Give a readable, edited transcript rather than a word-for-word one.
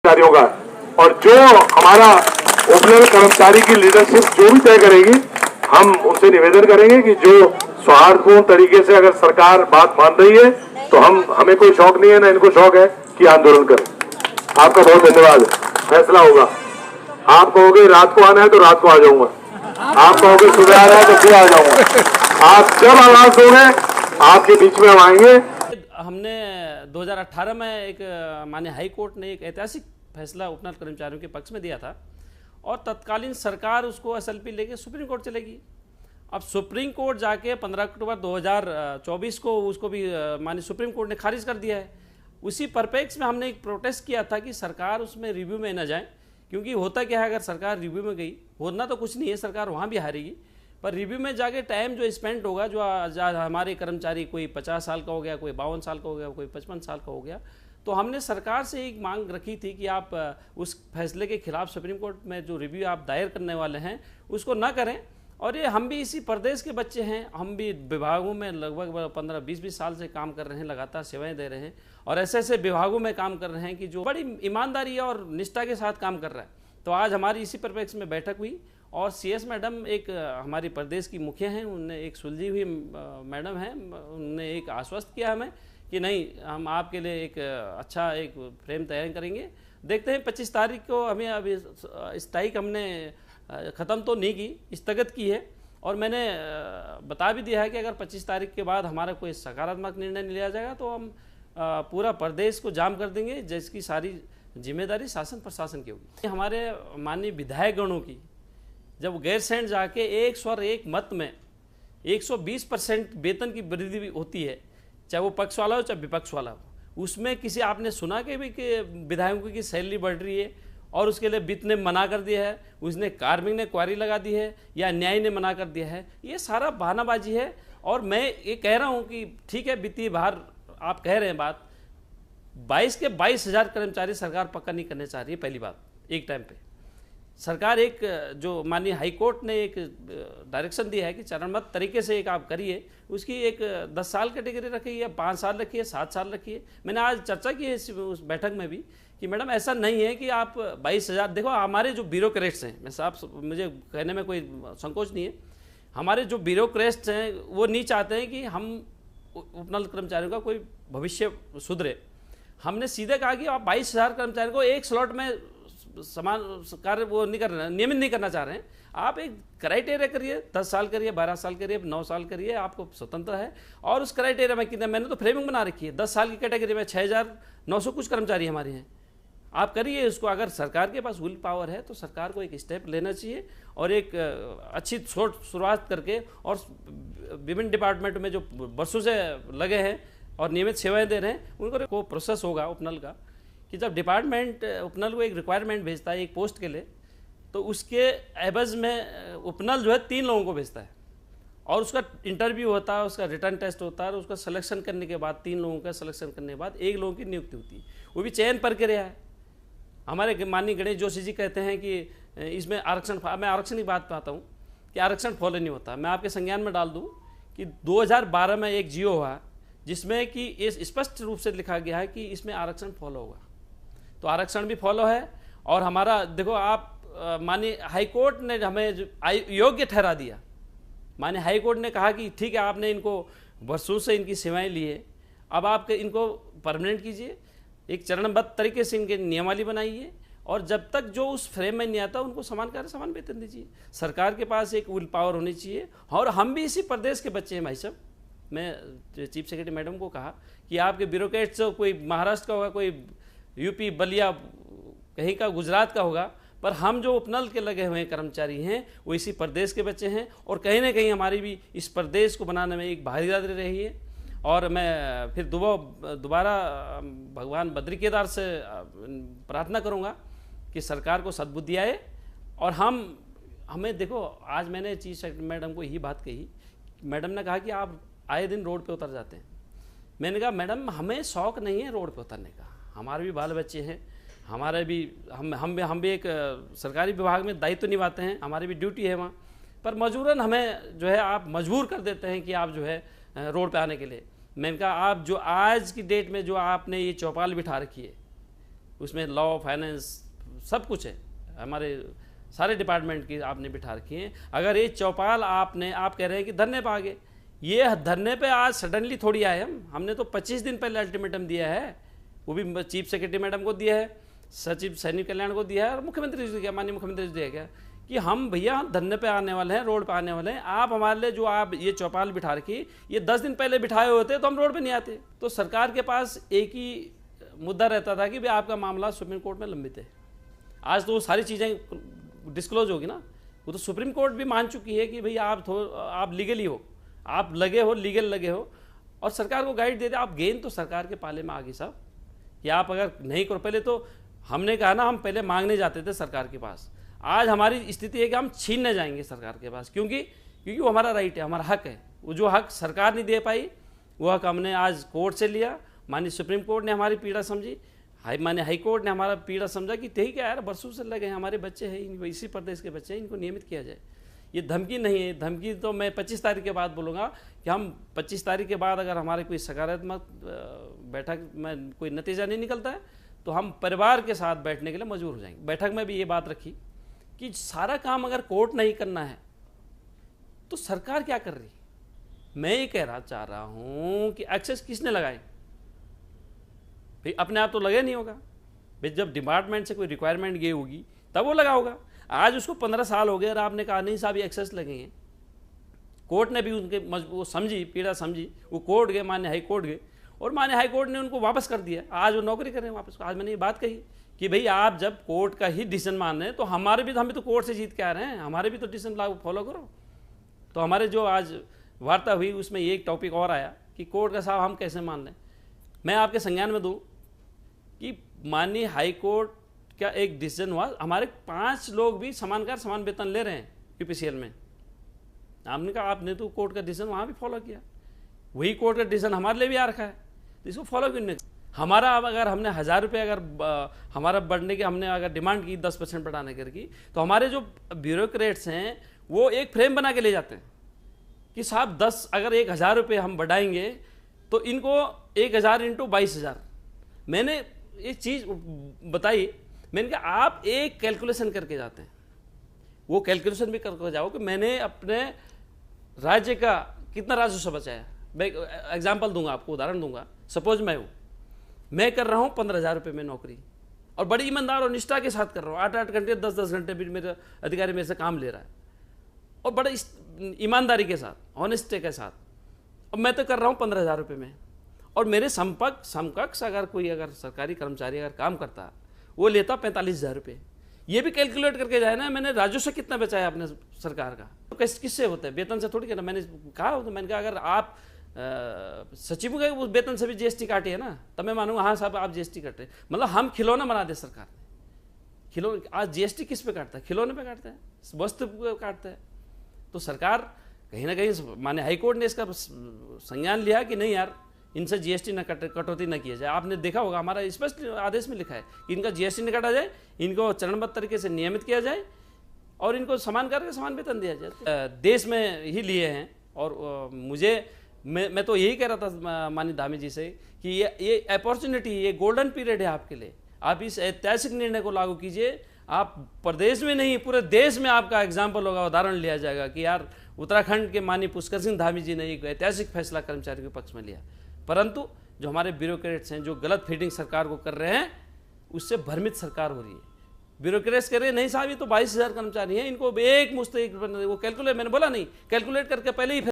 कर्मचारियों का, और जो हमारा उपनल कर्मचारी की लीडरशिप जो भी तय करेगी, हम उनसे निवेदन करेंगे कि जो सौहार्दपूर्ण तरीके से अगर सरकार बात मान रही है तो हमें कोई शौक नहीं है, ना इनको शौक है कि आंदोलन करें। आपका बहुत धन्यवाद। फैसला होगा। आप कहोगे रात को आना है तो रात को आ जाऊंगा, आप कहोगे सुबह आना है तो सुबह आ जाऊंगा। आप जब आवाज दोगे आपके बीच में हम आएंगे। हमने 2018 में एक माननीय हाई कोर्ट ने एक ऐतिहासिक फैसला उपनल कर्मचारियों के पक्ष में दिया था और तत्कालीन सरकार उसको एसएलपी लेके सुप्रीम कोर्ट चलेगी। अब सुप्रीम कोर्ट जाके 15 अक्टूबर 2024 को उसको भी माननीय सुप्रीम कोर्ट ने खारिज कर दिया है। उसी परिप्रेक्ष्य में हमने एक प्रोटेस्ट किया था कि सरकार उसमें रिव्यू में न जाए, क्योंकि होता क्या है, अगर सरकार रिव्यू में गई, होना तो कुछ नहीं है, सरकार वहाँ भी हारेगी, पर रिव्यू में जाके टाइम जो स्पेंड होगा, जो हमारे कर्मचारी कोई 50 साल का हो गया, कोई 52 साल का हो गया, कोई 55 साल का हो गया, तो हमने सरकार से एक मांग रखी थी कि आप उस फैसले के खिलाफ सुप्रीम कोर्ट में जो रिव्यू आप दायर करने वाले हैं उसको ना करें। और ये हम भी इसी प्रदेश के बच्चे हैं, हम भी विभागों में लगभग 15-20 साल से काम कर रहे हैं, लगातार सेवाएं दे रहे हैं और ऐसे ऐसे विभागों में काम कर रहे हैं कि जो बड़ी ईमानदारी और निष्ठा के साथ काम कर रहा है। तो आज हमारी इसी परिप्रेक्ष्य में बैठक हुई और सीएस मैडम एक हमारी प्रदेश की मुखिया हैं, उनने एक सुलझी हुई मैडम हैं, उनने एक आश्वस्त किया हमें कि नहीं, हम आपके लिए एक अच्छा एक फ्रेम तैयार करेंगे। देखते हैं 25 तारीख को, हमें अभी इस तारीख हमने ख़त्म तो नहीं की, स्थगित की है और मैंने बता भी दिया है कि अगर 25 तारीख के बाद हमारा कोई सकारात्मक निर्णय नहीं लिया जाएगा तो हम पूरा प्रदेश को जाम कर देंगे, जिसकी सारी जिम्मेदारी शासन प्रशासन की होगी। हमारे माननीय विधायकगणों की जब गैरसैंण जाके एक स्वर एक मत में 120% वेतन की वृद्धि भी होती है, चाहे वो पक्ष वाला हो चाहे विपक्ष वाला हो, उसमें किसी आपने सुना कि भी कि विधायकों की सैलरी बढ़ रही है और उसके लिए वित्त ने मना कर दिया है, उसने कार्मिक ने क्वारी लगा दी है या न्याय ने मना कर दिया है, ये सारा बहानाबाजी है। और मैं ये कह रहा हूँ कि ठीक है, वित्तीय भार आप कह रहे हैं, बात 22 के 22,000 कर्मचारी सरकार पक्का नहीं करने चाह रही है। पहली बात, एक टाइम पे सरकार एक जो माननीय हाई कोर्ट ने एक डायरेक्शन दिया है कि चरणबद्ध तरीके से एक आप करिए, उसकी एक 10 साल कैटेगरी रखी है, 5 साल रखी है, 7 साल रखी है। मैंने आज चर्चा की है उस बैठक में भी कि मैडम ऐसा नहीं है कि आप 22,000, देखो हमारे जो ब्यूरोक्रेट्स हैं, मैं साहब मुझे कहने में कोई संकोच नहीं है, हमारे जो ब्यूरोक्रेट्स हैं वो नहीं चाहते हैं कि हम उपनल कर्मचारियों का कोई भविष्य सुधरे। हमने सीधे कहा कि आप 22,000 कर्मचारियों को एक स्लॉट में समान कार्य वो नहीं करना, नियमित नहीं करना चाह रहे हैं, आप एक क्राइटेरिया करिए, 10 साल करिए, 12 साल करिए, 9 साल करिए, आपको स्वतंत्र है। और उस क्राइटेरिया में कितने, मैंने तो फ्रेमिंग बना रखी है, 10 साल की कैटेगरी में 6,900 कुछ कर्मचारी हमारे हैं, आप करिए इसको। अगर सरकार के पास विल पावर है तो सरकार को एक स्टेप लेना चाहिए और एक अच्छी शुरुआत करके, और विभिन्न डिपार्टमेंट में जो वर्षों से लगे हैं और नियमित सेवाएं दे रहे हैं उनको प्रोसेस होगा उपनल का कि जब डिपार्टमेंट उपनल को एक रिक्वायरमेंट भेजता है एक पोस्ट के लिए, तो उसके एवज में उपनल जो है 3 लोगों को भेजता है और उसका इंटरव्यू होता है, उसका रिटर्न टेस्ट होता है और उसका सिलेक्शन करने के बाद 3 लोगों का सिलेक्शन करने के बाद 1 लोगों की नियुक्ति होती है, वो भी चयन प्रक्रिया है। हमारे माननीय गणेश जोशी जी कहते हैं कि इसमें आरक्षण, मैं आरक्षण की बात पाता हूँ कि आरक्षण फॉलो नहीं होता। मैं आपके संज्ञान में डाल दूँ कि 2012 में एक जियो हुआ जिसमें कि इस स्पष्ट रूप से लिखा गया है कि इसमें आरक्षण फॉलो होगा, तो आरक्षण भी फॉलो है। और हमारा देखो, आप माननीय हाईकोर्ट ने हमें योग्य ठहरा दिया, माननीय हाईकोर्ट ने कहा कि ठीक है, आपने इनको वर्षों से इनकी सेवाएं ली है, अब आप इनको परमानेंट कीजिए, एक चरणबद्ध तरीके से इनके नियमावली बनाइए और जब तक जो उस फ्रेम में नहीं आता उनको समान कार्य समान वेतन दीजिए। सरकार के पास एक विल पावर होनी चाहिए और हम भी इसी प्रदेश के बच्चे हैं भाई साहब। मैं चीफ सेक्रेटरी मैडम को कहा कि आपके ब्यूरोक्रेट्स कोई महाराष्ट्र का होगा, कोई यूपी बलिया कहीं का, गुजरात का होगा, पर हम जो उपनल के लगे हुए कर्मचारी हैं वो इसी प्रदेश के बच्चे हैं और कहीं ना कहीं हमारी भी इस प्रदेश को बनाने में एक भागीदारी रही है। और मैं फिर दोबारा भगवान बद्री केदार से प्रार्थना करूंगा कि सरकार को सद्बुद्धि आए और हमें देखो, आज मैंने चीफ सेक्रेटरी मैडम को यही बात कही, मैडम ने कहा कि आप आए दिन रोड पे उतर जाते हैं। मैंने कहा मैडम हमें शौक नहीं है रोड पे उतरने का, हमारे भी बाल बच्चे हैं, हमारे भी हम भी एक सरकारी विभाग में दायित्व निभाते हैं, हमारी भी ड्यूटी है वहाँ, पर मजबूरन हमें जो है आप मजबूर कर देते हैं कि आप जो है रोड पे आने के लिए। मैंने कहा आप जो आज की डेट में जो आपने ये चौपाल बिठा रखी है उसमें लॉ, फाइनेंस, सब कुछ है, हमारे सारे डिपार्टमेंट की आपने बिठा रखी हैं। अगर ये चौपाल आप कह रहे हैं कि धरने पर आ गए, ये धरने पे आज सडनली थोड़ी आए हमने तो 25 दिन पहले अल्टीमेटम दिया है, वो भी चीफ सेक्रेटरी मैडम को दिया है, सचिव सैनिक कल्याण को दिया है, और मुख्यमंत्री जी दिया, माननीय मुख्यमंत्री जी दिया गया कि हम भैया हम धरने पे आने वाले हैं, रोड पे आने वाले हैं, आप हमारे लिए जो आप ये चौपाल बिठा रखी, ये 10 दिन पहले बिठाए होते तो हम रोड पे नहीं आते। तो सरकार के पास एक ही मुद्दा रहता था कि भाई आपका मामला सुप्रीम कोर्ट में लंबित है। आज तो वो सारी चीज़ें डिस्क्लोज होगी ना, वो तो सुप्रीम कोर्ट भी मान चुकी है कि भाई आप लीगली हो, आप लगे हो, लीगल लगे हो, और सरकार को गाइड देते। आप गेंद तो सरकार के पाले में आ गई साहब कि आप अगर नहीं करो, पहले तो हमने कहा ना, हम पहले मांगने जाते थे सरकार के पास, आज हमारी स्थिति है कि हम छीनने जाएंगे सरकार के पास, क्योंकि वो हमारा राइट है, हमारा हक है। वो जो हक सरकार नहीं दे पाई, वो हक हमने आज कोर्ट से लिया। माननीय सुप्रीम कोर्ट ने हमारी पीड़ा समझी, माननीय हाई कोर्ट ने हमारा पीड़ा समझा कि ठीक है यार, बरसों से लगे हैं, हमारे बच्चे हैं, इनको इसी प्रदेश के बच्चे हैं, इनको नियमित किया जाए। ये धमकी नहीं है, धमकी तो मैं 25 तारीख के बाद बोलूँगा कि हम 25 तारीख के बाद अगर हमारे कोई सकारात्मक बैठक में कोई नतीजा नहीं निकलता है तो हम परिवार के साथ बैठने के लिए मजबूर हो जाएंगे। बैठक में भी ये बात रखी कि सारा काम अगर कोर्ट नहीं करना है तो सरकार क्या कर रही है। मैं ये चाह रहा हूँ कि एक्सेस किसने लगाए भाई, अपने आप तो लगे नहीं होगा भाई, जब डिपार्टमेंट से कोई रिक्वायरमेंट गई होगी तब वो लगा होगा। आज उसको 15 साल हो गए और आपने कहा नहीं साहब ये एक्सेस लगेंगे। कोर्ट ने भी उनके वो समझी, पीड़ा समझी, वो कोर्ट गए, मान्य हाई कोर्ट गए, और मान्य हाई कोर्ट ने उनको वापस कर दिया। आज वो नौकरी कर रहे हैं वापस। आज मैंने ये बात कही कि भाई आप जब कोर्ट का ही डिसीजन मान रहे हैं तो हमारे भी तो, हम भी तो कोर्ट से जीत के आ रहे हैं, हमारे भी तो डिसीजन लागू फॉलो करो। तो हमारे जो आज वार्ता हुई उसमें एक टॉपिक और आया कि कोर्ट का साहब हम कैसे मान लें। मैं आपके संज्ञान में दूँ कि माननीय हाई कोर्ट का एक डिसीजन हुआ, हमारे 5 लोग भी समान कार्य समान वेतन ले रहे हैं यूपीसीएल में। आपने कहा आपने तो कोर्ट का डिसीजन वहाँ भी फॉलो किया, वही कोर्ट का डिसीजन हमारे लिए भी आ रखा है, तो इसको फॉलो क्यों नहीं। हमारा अब अगर हमने 1000 रुपये अगर हमारा बढ़ने की हमने अगर डिमांड की 10% बढ़ाने की, तो हमारे जो ब्यूरोक्रेट्स हैं वो एक फ्रेम बना के ले जाते हैं कि साहब 10 अगर 1000 रुपये हम बढ़ाएंगे तो इनको 1000 × 22,000। मैंने ये चीज़ बताई, मैंने कहा आप एक कैलकुलेशन करके जाते हैं, वो कैलकुलेशन भी करके जाओ कि मैंने अपने राज्य का कितना राजस्व बचाया। मैं एग्जांपल दूंगा आपको, उदाहरण दूंगा। सपोज मैं कर रहा हूँ 15,000 रुपये में नौकरी, और बड़ी ईमानदार और निष्ठा के साथ कर रहा हूँ, 8-8 घंटे 10-10 घंटे भी मेरा अधिकारी मेरे से काम ले रहा है, और बड़े ईमानदारी के साथ, ऑनेस्टी के साथ, और मैं तो कर रहा हूँ 15,000 रुपये में। और मेरे समकक्ष अगर कोई सरकारी कर्मचारी अगर काम करता, वो लेता 45,000 रुपये। ये भी कैलकुलेट करके जाए ना, मैंने राजस्व कितना बचाया अपने सरकार का, तो किससे होता है, वेतन से थोड़ी करना। मैंने कहा अगर आप सचिव के उस वेतन से भी जीएसटी काटी है ना, तब मैं मानूंगा हाँ साहब आप जीएसटी काटे। मतलब हम खिलौना बना दे सरकार ने। खिलौने आज जीएसटी किस पे काटता है, खिलौने पे काटता है, वस्तु पे काटता है। तो सरकार कहीं ना कहीं माने हाईकोर्ट ने इसका संज्ञान लिया कि नहीं यार, इनसे जीएसटी न कटौती न किया जाए। आपने देखा होगा हमारा स्पष्ट आदेश में लिखा है कि इनका जीएसटी न काटा जाए, इनको चरणबद्ध तरीके से नियमित किया जाए, और इनको समान करके समान वेतन दिया जाए। देश में ही लिए हैं, और मैं तो यही कह रहा था माननीय धामी जी से कि ये अपॉर्चुनिटी, ये गोल्डन पीरियड है आपके लिए। आप इस ऐतिहासिक निर्णय को लागू कीजिए। आप प्रदेश में नहीं पूरे देश में आपका एग्जाम्पल होगा, उदाहरण लिया जाएगा कि यार उत्तराखंड के माननीय पुष्कर सिंह धामी जी ने एक ऐतिहासिक फैसला कर्मचारियों के पक्ष में लिया। परंतु जो हमारे ब्यूरोक्रेट्स हैं जो गलत फीडिंग सरकार को कर रहे हैं, उससे भ्रमित सरकार हो रही है। ब्यूरोक्रेट्स कह रहे हैं नहीं साहब ये तो 22,000 कर्मचारी हैं, इनको एक मुश्त वो कैलकुलेट, मैंने बोला नहीं कैलकुलेट करके पहले ही